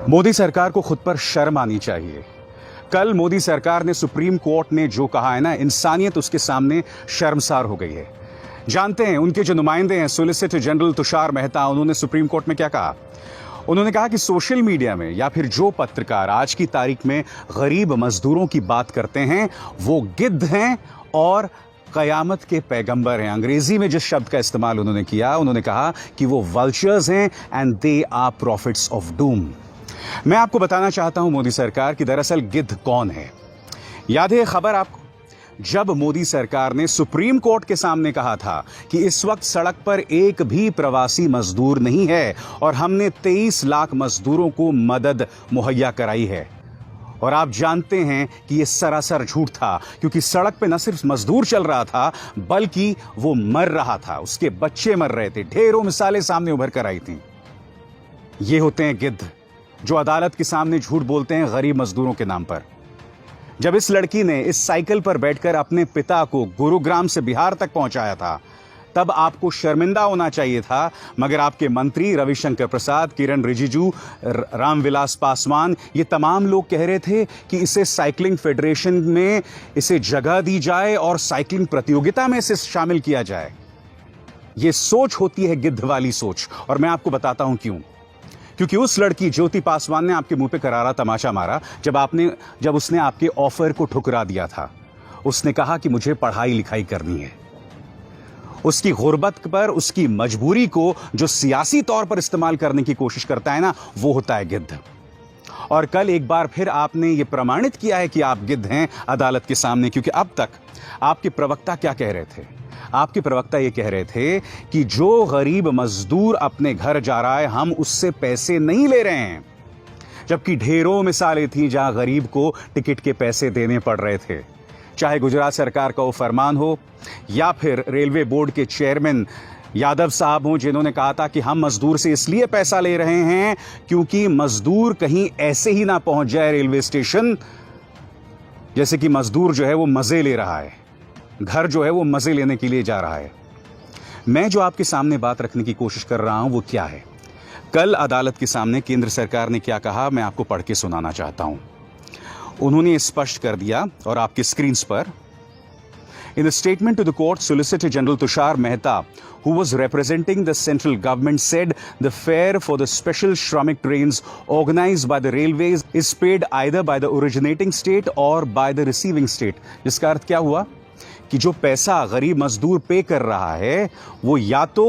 मोदी सरकार को खुद पर शर्म आनी चाहिए। कल मोदी सरकार ने सुप्रीम कोर्ट ने जो कहा है ना, इंसानियत उसके सामने शर्मसार हो गई है। जानते हैं उनके जो नुमाइंदे हैं सोलिसिटर जनरल तुषार मेहता, उन्होंने सुप्रीम कोर्ट में क्या कहा? उन्होंने कहा कि सोशल मीडिया में या फिर जो पत्रकार आज की तारीख में गरीब मजदूरों की बात करते हैं वो गिद्ध हैं और कयामत के पैगंबर हैं। अंग्रेजी में जिस शब्द का इस्तेमाल उन्होंने किया, उन्होंने कहा कि वो वल्चर्स हैं and they are prophets of doom. मैं आपको बताना चाहता हूं मोदी सरकार कि दरअसल गिद्ध कौन है। याद है खबर आपको, जब मोदी सरकार ने सुप्रीम कोर्ट के सामने कहा था कि इस वक्त सड़क पर एक भी प्रवासी मजदूर नहीं है और हमने 23 लाख मजदूरों को मदद मुहैया कराई है। और आप जानते हैं कि यह सरासर झूठ था, क्योंकि सड़क पे न सिर्फ मजदूर चल रहा था बल्कि वो मर रहा था, उसके बच्चे मर रहे थे। ढेरों मिसालें सामने उभर कर आई थी। ये होते हैं गिद्ध जो अदालत के सामने झूठ बोलते हैं गरीब मजदूरों के नाम पर। जब इस लड़की ने इस साइकिल पर बैठकर अपने पिता को गुरुग्राम से बिहार तक पहुंचाया था, तब आपको शर्मिंदा होना चाहिए था, मगर आपके मंत्री रविशंकर प्रसाद, किरण रिजिजू, रामविलास पासवान, ये तमाम लोग कह रहे थे कि इसे साइकिलिंग फेडरेशन में इसे जगह दी जाए और साइकिलिंग प्रतियोगिता में इसे शामिल किया जाए। यह सोच होती है गिद्ध वाली सोच, और मैं आपको बताता हूं क्यों। क्योंकि उस लड़की ज्योति पासवान ने आपके मुंह पे करारा तमाचा मारा जब उसने आपके ऑफर को ठुकरा दिया था। उसने कहा कि मुझे पढ़ाई लिखाई करनी है। उसकी गुर्बत पर, उसकी मजबूरी को जो सियासी तौर पर इस्तेमाल करने की कोशिश करता है ना, वो होता है गिद्ध। और कल एक बार फिर आपने ये प्रमाणित किया है कि आप गिद्ध हैं अदालत के सामने, क्योंकि अब तक आपके प्रवक्ता क्या कह रहे थे? आपके प्रवक्ता ये कह रहे थे कि जो गरीब मजदूर अपने घर जा रहा है हम उससे पैसे नहीं ले रहे हैं, जबकि ढेरों मिसालें थी जहां गरीब को टिकट के पैसे देने पड़ रहे थे। चाहे गुजरात सरकार का वो फरमान हो या फिर रेलवे बोर्ड के चेयरमैन यादव साहब हों, जिन्होंने कहा था कि हम मजदूर से इसलिए पैसा ले रहे हैं क्योंकि मजदूर कहीं ऐसे ही ना पहुंच जाए रेलवे स्टेशन जैसे कि मजदूर जो है वो मजे ले रहा है, घर जो है वो मजे लेने के लिए जा रहा है। मैं जो आपके सामने बात रखने की कोशिश कर रहा हूं वो क्या है? कल अदालत के सामने केंद्र सरकार ने क्या कहा, मैं आपको पढ़ के सुनाना चाहता हूं। उन्होंने स्पष्ट कर दिया, और आपके स्क्रीन पर, In the statement to the court, Solicitor General Tushar Mehta, who was representing the central government, said the fare for the special Shramik trains organized by the railways is paid either by the originating state or by the receiving state. जिसका अर्थ क्या हुआ कि जो पैसा गरीब मजदूर पे कर रहा है वो या तो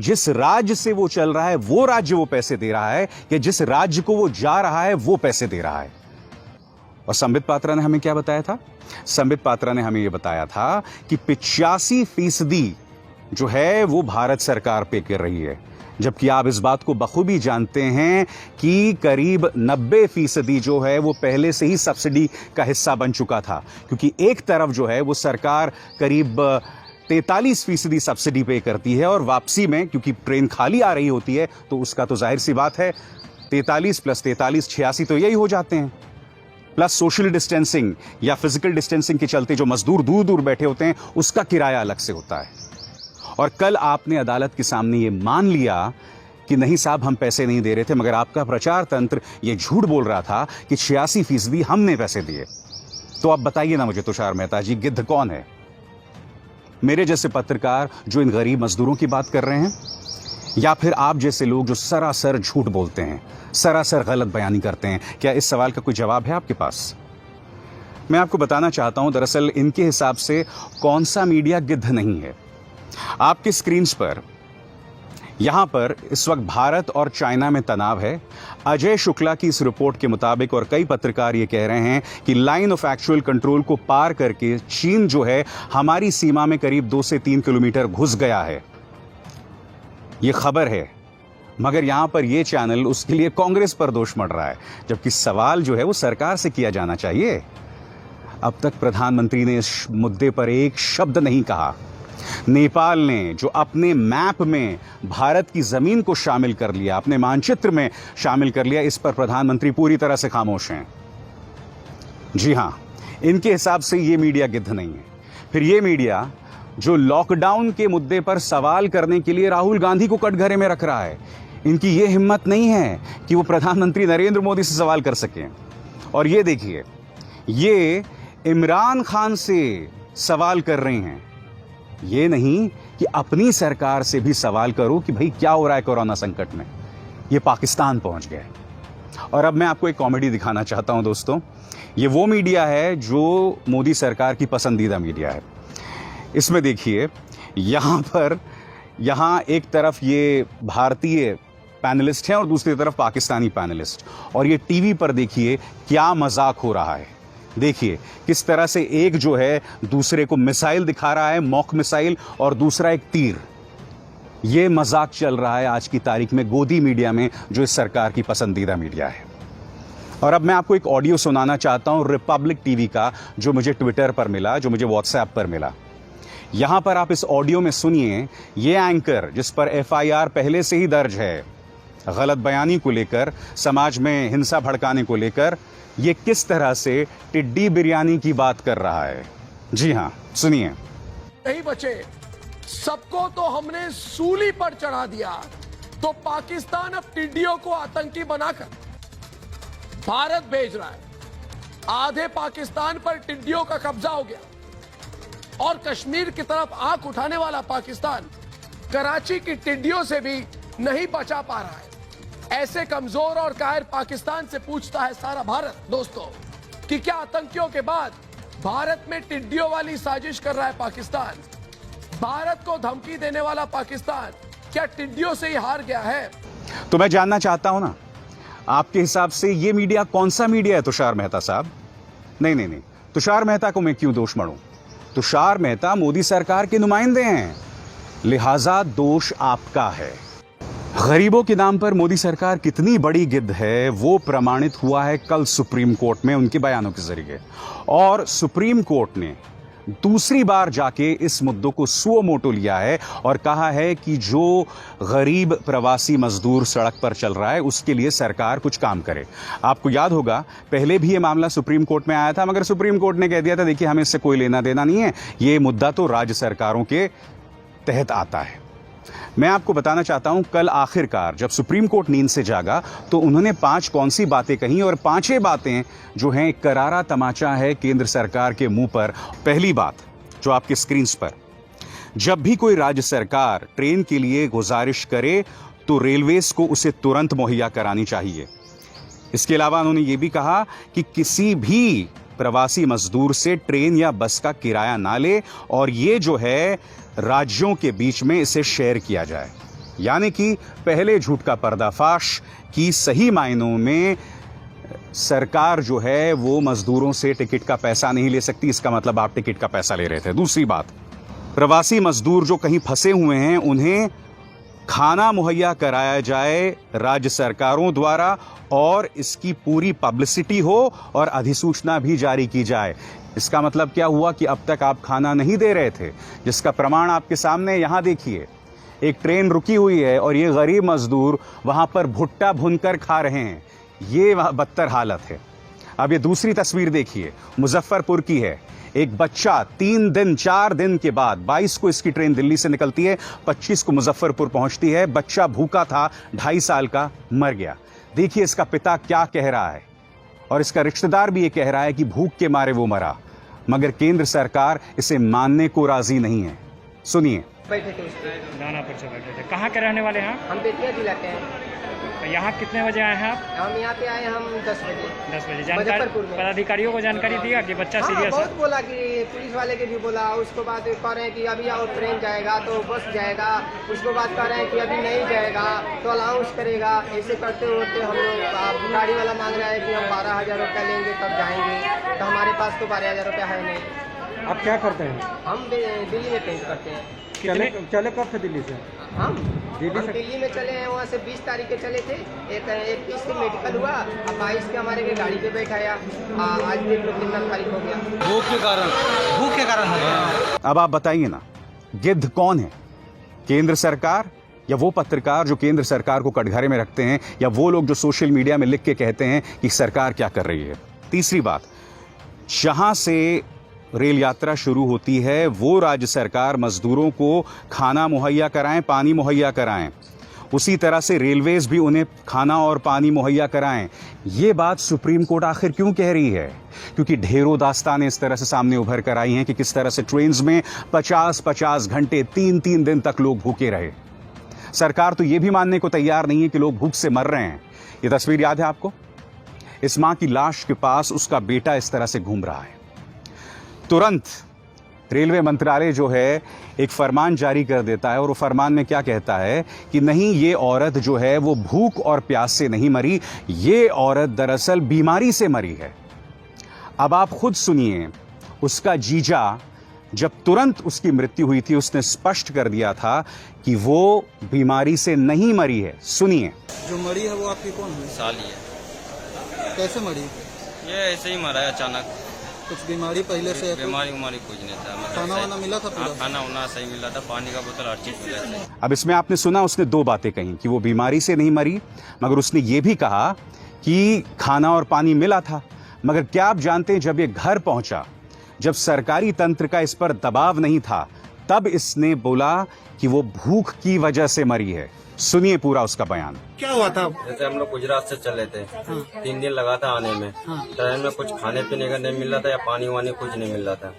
जिस राज्य से वो चल रहा है वो राज्य वो पैसे दे रहा है, या जिस राज्य को वो जा रहा है वो पैसे दे रहा है। और संबित पात्रा ने हमें क्या बताया था? संबित पात्रा ने हमें यह बताया था कि 85% जो है वो भारत सरकार पे कर रही है, जबकि आप इस बात को बखूबी जानते हैं कि करीब 90% जो है वो पहले से ही सब्सिडी का हिस्सा बन चुका था। क्योंकि एक तरफ जो है वो सरकार करीब 43% सब्सिडी पे करती है, और वापसी में क्योंकि ट्रेन खाली आ रही होती है तो उसका तो जाहिर सी बात है 43 + 43 86 तो यही हो जाते हैं, प्लस सोशल डिस्टेंसिंग या फिजिकल डिस्टेंसिंग के चलते जो मजदूर दूर दूर बैठे होते हैं उसका किराया अलग से होता है। और कल आपने अदालत के सामने ये मान लिया कि नहीं साहब हम पैसे नहीं दे रहे थे, मगर आपका प्रचार तंत्र ये झूठ बोल रहा था कि 86% हमने पैसे दिए। तो अब बताइए ना मुझे तुषार मेहता जी, गिद्ध कौन है? मेरे जैसे पत्रकार जो इन गरीब मजदूरों की बात कर रहे हैं, या फिर आप जैसे लोग जो सरासर झूठ बोलते हैं, सरासर गलत बयानी करते हैं? क्या इस सवाल का कोई जवाब है आपके पास? मैं आपको बताना चाहता हूं दरअसल इनके हिसाब से कौन सा मीडिया गिद्ध नहीं है। आपके स्क्रीन पर यहां पर इस वक्त भारत और चाइना में तनाव है। अजय शुक्ला की इस रिपोर्ट के मुताबिक, और कई पत्रकार ये कह रहे हैं कि लाइन ऑफ एक्चुअल कंट्रोल को पार करके चीन जो है हमारी सीमा में करीब 2 से 3 किलोमीटर घुस गया है। ये खबर है, मगर यहां पर यह चैनल उसके लिए कांग्रेस पर दोष मढ़ रहा है, जबकि सवाल जो है वो सरकार से किया जाना चाहिए। अब तक प्रधानमंत्री ने इस मुद्दे पर एक शब्द नहीं कहा। नेपाल ने जो अपने मैप में भारत की जमीन को शामिल कर लिया, अपने मानचित्र में शामिल कर लिया, इस पर प्रधानमंत्री पूरी तरह से खामोश हैं। जी हां, इनके हिसाब से यह मीडिया गिद्ध नहीं है। फिर यह मीडिया जो लॉकडाउन के मुद्दे पर सवाल करने के लिए राहुल गांधी को कटघरे में रख रहा है, इनकी ये हिम्मत नहीं है कि वो प्रधानमंत्री नरेंद्र मोदी से सवाल कर सकें। और ये देखिए, ये इमरान खान से सवाल कर रहे हैं। ये नहीं कि अपनी सरकार से भी सवाल करो कि भाई क्या हो रहा है कोरोना संकट में। ये पाकिस्तान पहुंच गए। और अब मैं आपको एक कॉमेडी दिखाना चाहता हूं दोस्तों। ये वो मीडिया है जो मोदी सरकार की पसंदीदा मीडिया है। इसमें देखिए, यहां एक तरफ ये भारतीय पैनलिस्ट हैं और दूसरी तरफ पाकिस्तानी पैनलिस्ट, और ये टीवी पर देखिए क्या मजाक हो रहा है। देखिए किस तरह से एक जो है दूसरे को मिसाइल दिखा रहा है, मॉक मिसाइल, और दूसरा एक तीर। ये मजाक चल रहा है आज की तारीख में गोदी मीडिया में, जो इस सरकार की पसंदीदा मीडिया है। और अब मैं आपको एक ऑडियो सुनाना चाहता हूं रिपब्लिक टीवी का, जो मुझे ट्विटर पर मिला, जो मुझे व्हाट्सएप पर मिला। यहां पर आप इस ऑडियो में सुनिए, ये एंकर जिस पर एफआईआर पहले से ही दर्ज है गलत बयानी को लेकर, समाज में हिंसा भड़काने को लेकर, ये किस तरह से टिड्डी बिरयानी की बात कर रहा है। जी हां, सुनिए। नहीं बचे, सबको तो हमने सूली पर चढ़ा दिया, तो पाकिस्तान अब टिड्डियों को आतंकी बनाकर भारत भेज रहा है। आधे पाकिस्तान पर टिड्डियों का कब्जा हो गया और कश्मीर की तरफ आंख उठाने वाला पाकिस्तान कराची की टिड्डियों से भी नहीं बचा पा रहा है। ऐसे कमजोर और कायर पाकिस्तान से पूछता है सारा भारत दोस्तों कि क्या आतंकियों के बाद भारत में टिड्डियों वाली साजिश कर रहा है पाकिस्तान? भारत को धमकी देने वाला पाकिस्तान क्या टिड्डियों से ही हार गया है? तो मैं जानना चाहता हूं ना, आपके हिसाब से ये मीडिया कौन सा मीडिया है तुषार मेहता साहब? नहीं, तुषार मेहता को मैं क्यों दोष मढ़ूं? तुषार मेहता मोदी सरकार के नुमाइंदे हैं, लिहाजा दोष आपका है। गरीबों के नाम पर मोदी सरकार कितनी बड़ी गिद्ध है वो प्रमाणित हुआ है कल सुप्रीम कोर्ट में उनके बयानों के जरिए। और सुप्रीम कोर्ट ने दूसरी बार जाके इस मुद्दों को सुओ मोटो लिया है और कहा है कि जो गरीब प्रवासी मजदूर सड़क पर चल रहा है उसके लिए सरकार कुछ काम करे। आपको याद होगा पहले भी ये मामला सुप्रीम कोर्ट में आया था, मगर सुप्रीम कोर्ट ने कह दिया था देखिए हमें इससे कोई लेना देना नहीं है, ये मुद्दा तो राज्य सरकारों के तहत आता है। मैं आपको बताना चाहता हूं, कल आखिरकार जब सुप्रीम कोर्ट नींद से जागा तो उन्होंने 5 कौन सी बातें कही, और 5 बातें जो हैं करारा तमाचा है केंद्र सरकार के मुंह पर। पहली बात जो आपके स्क्रीन पर, जब भी कोई राज्य सरकार ट्रेन के लिए गुजारिश करे तो रेलवेज को उसे तुरंत मुहैया करानी चाहिए। इसके अलावा उन्होंने ये भी कहा कि किसी भी प्रवासी मजदूर से ट्रेन या बस का किराया ना ले, और ये जो है राज्यों के बीच में इसे शेयर किया जाए। यानी कि पहले झूठ का पर्दाफाश कि सही मायनों में सरकार जो है वो मजदूरों से टिकट का पैसा नहीं ले सकती, इसका मतलब आप टिकट का पैसा ले रहे थे। दूसरी बात, प्रवासी मजदूर जो कहीं फंसे हुए हैं उन्हें खाना मुहैया कराया जाए राज्य सरकारों द्वारा, और इसकी पूरी पब्लिसिटी हो और अधिसूचना भी जारी की जाए। इसका मतलब क्या हुआ कि अब तक आप खाना नहीं दे रहे थे, जिसका प्रमाण आपके सामने यहां देखिए। एक ट्रेन रुकी हुई है और ये गरीब मजदूर वहां पर भुट्टा भुनकर खा रहे हैं। ये बदतर हालत है। अब ये दूसरी तस्वीर देखिए, मुजफ्फरपुर की है। एक बच्चा 3 दिन 4 दिन के बाद 22 को इसकी ट्रेन दिल्ली से निकलती है, 25 को मुजफ्फरपुर पहुंचती है। बच्चा भूखा था, 2.5 साल का, मर गया। देखिए इसका पिता क्या कह रहा है, और इसका रिश्तेदार भी ये कह रहा है कि भूख के मारे वो मरा, मगर केंद्र सरकार इसे मानने को राजी नहीं है। सुनिए। बैठे थे उसके दानापुर से बैठे थे। कहाँ के रहने वाले हैं आप? हम बेतिया जिला के हैं। यहाँ कितने बजे आए हैं आप? हम यहाँ पे आए हम 10 बजे। 10 बजे। जानकारी मुजफ्फरपुर में। पदाधिकारियों को जानकारी दिया कि बच्चा हाँ, सीरियस है? बहुत बोला कि पुलिस वाले के भी बोला, उसको बाद कह रहे हैं कि अभी और ट्रेन जाएगा तो बस जाएगा, उसको बाद कह रहे हैं कि अभी नहीं जाएगा तो अलाउंस करेगा। ऐसे करते होते हम लोग, गाड़ी वाला मांग रहा है कि हम 12,000 रुपया लेंगे तब जाएंगे, तो हमारे पास तो 12,000 रुपया है नहीं। आप क्या करते हैं? हम दिल्ली में पेंट करते हैं। चले कब थे दिल्ली से? हम दिल्ली से दिल्ली में चले हैं, वहाँ से 20 तारीख के चले थे। 21 से मेडिकल हुआ, अब 22 के हमारे गाड़ी पे बैठाया। आज देख लो कितना तारीख हो गया। भूख के कारण। अब आप बताइए ना, गिद्ध कौन है? केंद्र सरकार, या वो पत्रकार जो केंद्र सरकार को कटघरे में रखते हैं, या वो लोग जो सोशल मीडिया में लिख के कहते हैं कि सरकार क्या कर रही है? तीसरी बात, जहां से रेल यात्रा शुरू होती है वो राज्य सरकार मजदूरों को खाना मुहैया कराएं, पानी मुहैया कराएं, उसी तरह से रेलवेज भी उन्हें खाना और पानी मुहैया कराएं। ये बात सुप्रीम कोर्ट आखिर क्यों कह रही है? क्योंकि ढेरों दास्तानें इस तरह से सामने उभर कर आई हैं कि किस तरह से ट्रेन्स में 50-50 घंटे 3-3 दिन तक लोग भूखे रहे। सरकार तो यह भी मानने को तैयार नहीं है कि लोग भूख से मर रहे हैं। यह तस्वीर याद है आपको? इस मां की लाश के पास उसका बेटा इस तरह से घूम रहा है। तुरंत रेलवे मंत्रालय जो है एक फरमान जारी कर देता है और वो फरमान में क्या कहता है कि नहीं, ये औरत जो है वो भूख और प्यास से नहीं मरी, ये औरत दरअसल बीमारी से मरी है। अब आप खुद सुनिए, उसका जीजा जब तुरंत उसकी मृत्यु हुई थी उसने स्पष्ट कर दिया था कि वो बीमारी से नहीं मरी है। सुनिए। जो मरी है वो आपकी कौन है? साली है। कैसे मरी? ये ऐसे ही मरा है अचानक। कुछ बीमारी पहले से है? बीमारी उमारी कुछ नहीं था। मतलब खाना वाना मिला था पूरा? खाना वाना सही मिला था, पानी का बोतल हर चीज मिला था। अब इसमें आपने सुना, उसने दो बातें कही कि वो बीमारी से नहीं मरी, मगर उसने ये भी कहा कि खाना और पानी मिला था। मगर क्या आप जानते हैं, जब ये घर पहुंचा, जब सरकारी तंत्र का इस पर दबाव नहीं था, तब इसने बोला कि वो भूख की वजह से मरी है। सुनिए पूरा उसका बयान। क्या हुआ था? जैसे हम लोग गुजरात से चले थे, 3 दिन लगा था आने में। ट्रेन में कुछ खाने पीने का नहीं मिल रहा था या पानी वानी कुछ नहीं मिल रहा था।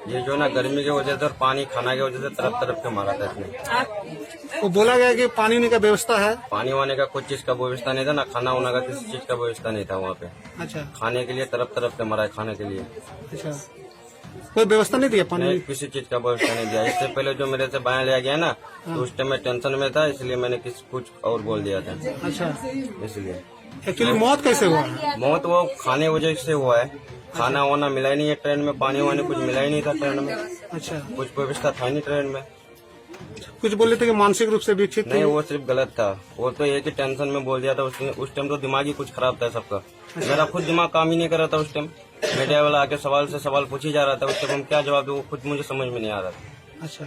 ये जो ना गर्मी की वजह से और पानी खाना की वजह से तरफ तरफ के मारा था इसने। वो बोला गया कि पानी वानी का व्यवस्था है? पानी वाने का कुछ चीज का व्यवस्था नहीं था, ना खाना वाना का किसी चीज का व्यवस्था नहीं था वहाँ पे। अच्छा। खाने के लिए तरफ तरफ के मारा है, खाने के लिए। अच्छा, कोई व्यवस्था नहीं दिया पानी? नहीं, किसी चीज का व्यवस्था नहीं दिया। इससे पहले जो मेरे से बयान लिया गया ना, तो उस टाइम मैं टेंशन में था, इसलिए मैंने कुछ और बोल दिया था। अच्छा, इसलिए एक्चुअली मौत कैसे हुआ? मौत वो खाने वजह से हुआ है। खाना वाना मिला ही नहीं है ट्रेन में, पानी वानी कुछ मिला ही नहीं था ट्रेन में। अच्छा, कुछ व्यवस्था था नहीं ट्रेन में। कुछ बोले थे कि मानसिक रूप से विकसित नहीं, वो सिर्फ गलत था। वो तो एक ही टेंशन में बोल दिया था। उस टाइम तो दिमाग ही कुछ खराब था सबका। मेरा खुद दिमाग काम ही नहीं कर रहा था उस टाइम। मीडिया वाला आके सवाल से सवाल पूछी जा रहा था, उस टाइम हम क्या जवाब दे वो खुद मुझे समझ में नहीं आ रहा था। अच्छा,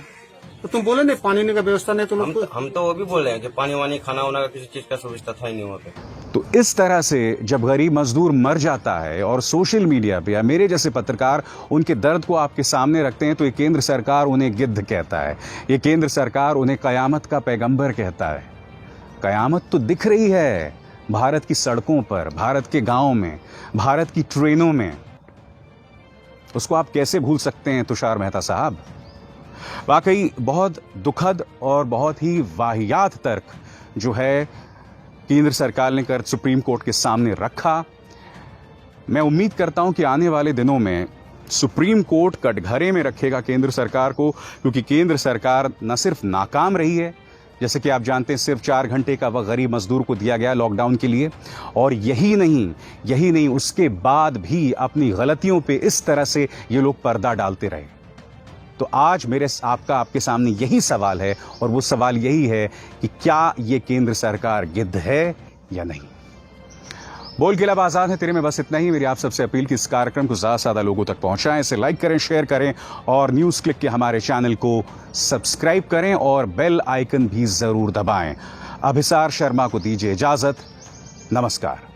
तो तुम बोले नहीं पानी वानी का व्यवस्था नहीं? तुम हम तो वो भी बोले हैं कि पानी वानी खाना वाना का किसी चीज का सुविधा था ही नहीं वहाँ पे। तो इस तरह से जब गरीब मजदूर मर जाता है और सोशल मीडिया पे या मेरे जैसे पत्रकार उनके दर्द को आपके सामने रखते हैं, तो ये केंद्र सरकार उन्हें गिद्ध कहता है, ये केंद्र सरकार उन्हें कयामत का पैगंबर कहता है। कयामत तो दिख रही है भारत की सड़कों पर, भारत के गांवों में, भारत की ट्रेनों में। उसको आप कैसे भूल सकते हैं तुषार मेहता साहब? वाकई बहुत दुखद और बहुत ही वाहियात तर्क जो है केंद्र सरकार ने कर सुप्रीम कोर्ट के सामने रखा। मैं उम्मीद करता हूं कि आने वाले दिनों में सुप्रीम कोर्ट कटघरे में रखेगा केंद्र सरकार को, क्योंकि केंद्र सरकार न सिर्फ नाकाम रही है, जैसे कि आप जानते हैं सिर्फ 4 घंटे का वक्त गरीब मजदूर को दिया गया लॉकडाउन के लिए, और यही नहीं उसके बाद भी अपनी गलतियों पे इस तरह से ये लोग पर्दा डालते रहे। तो आज आपके सामने यही सवाल है, और वो सवाल यही है कि क्या ये केंद्र सरकार गिद्ध है या नहीं। बोल के लब आजाद है तेरे में बस इतना ही। मेरी आप सबसे अपील कि इस कार्यक्रम को ज्यादा से ज्यादा लोगों तक पहुंचाएं, इसे लाइक करें, शेयर करें और न्यूज क्लिक के हमारे चैनल को सब्सक्राइब करें और बेल आइकन भी जरूर दबाएं। अभिसार शर्मा को दीजिए इजाजत। नमस्कार।